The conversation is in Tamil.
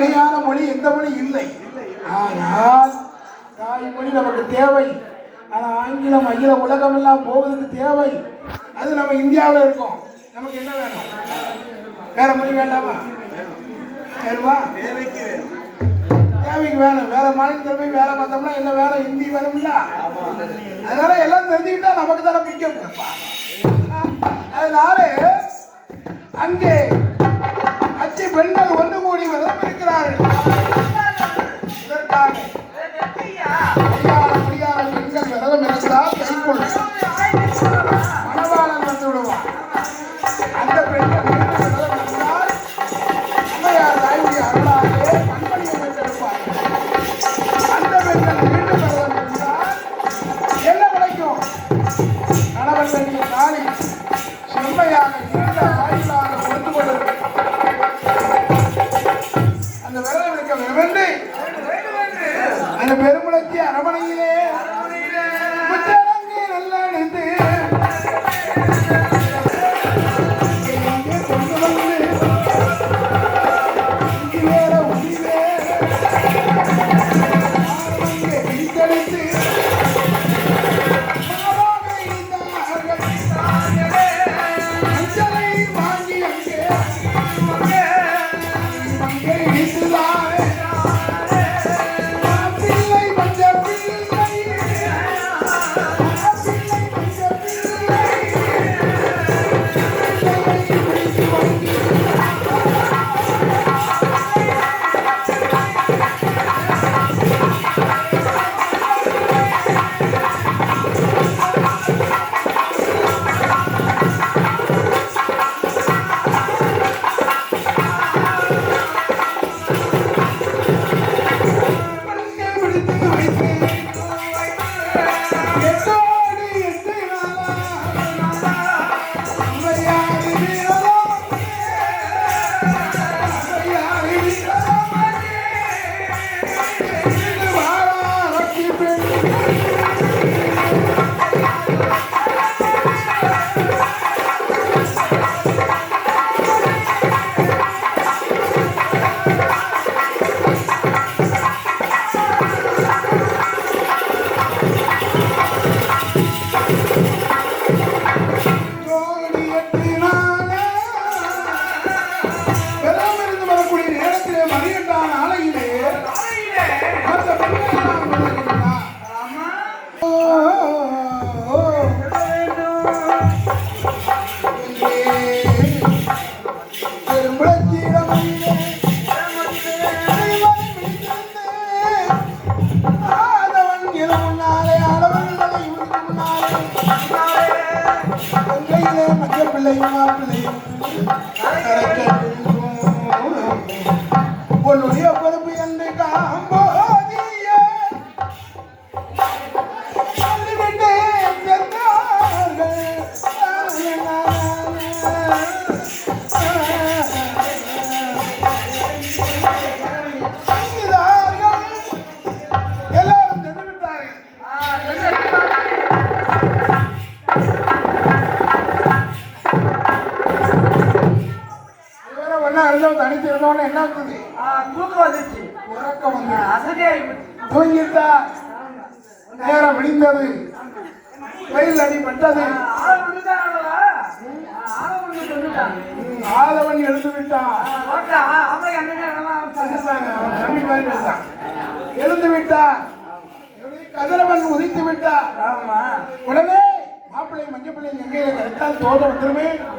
இணையான மொழி எந்த மொழி இல்லை. ஆனால் தாய்மொழி நமக்கு தேவை. ஆனால் ஆங்கிலம் அகில உலகம் எல்லாம் போவதற்கு தேவை. அது நம்ம இந்தியாவில் இருக்கோம். நமக்கு என்ன வேணும்? வேற மொழி வேண்டாமா? வேணுமா? தேவைக்கு வேணும். வேற மாநிலத்தில் போய் வேலை பார்த்தோம்னா என்ன வேலை? ஹிந்தி வேணும்ல. அதனால எல்லாம் தெரிஞ்சுக்கிட்டா நமக்கு தானே பிடிக்கும். அதனால அங்கே அச்சு பெண்கள் ஒன்று கூடி விரதம் இருக்கிறார்கள். இதற்காக முடியாத பெண்கள் விரதம் இருந்தால் கைக்குள் மணவாளன் வந்து விடுவான். அந்த பெண்கள் விரதம் இருந்தால் அம்மையார் தாயுடைய அருளாலே கண்மணியை பெற்றெடுப்பார்கள். அந்த பெண்கள் மீண்டும் விரதம் இருந்தால் என்ன கிடைக்கும்? கணவன் வேண்டிய தாலி செம்மையாக நீண்ட ஆயுளாக கொண்டு கொண்டிருக்கும். அந்த விரதம் இருக்க வேண்டும். அந்த பெருமுளைக்கு அரமனையிலே முச்சடங்கு நல்ல அணிந்து கொண்டு வந்து வேற உயிரே பிடித்தளித்து மஞ்சளை வாங்கி அங்கே இடித்துதான் உன்னுடைய பொறுப்பு என்று காம்போதிய சொல்லிவிட்டு எல்லாரும் சென்று விட்டார்கள். தனித்து இருந்தோன்னு என்ன இருந்தது? தூக்கம் வந்துச்சு. உறக்கம் வந்து தூங்கிட்டா நேரம் விடிந்தது. வெயில் அடிபட்டது. ஆதவன் எழுந்து விட்டான். எழுந்து விட்டான். கதிரவன் உதித்து விட்டான். உடனே மாப்பிள்ளை மஞ்சள் பிள்ளை எங்கே கரெக்டாக தோட்டம் வந்துருமே.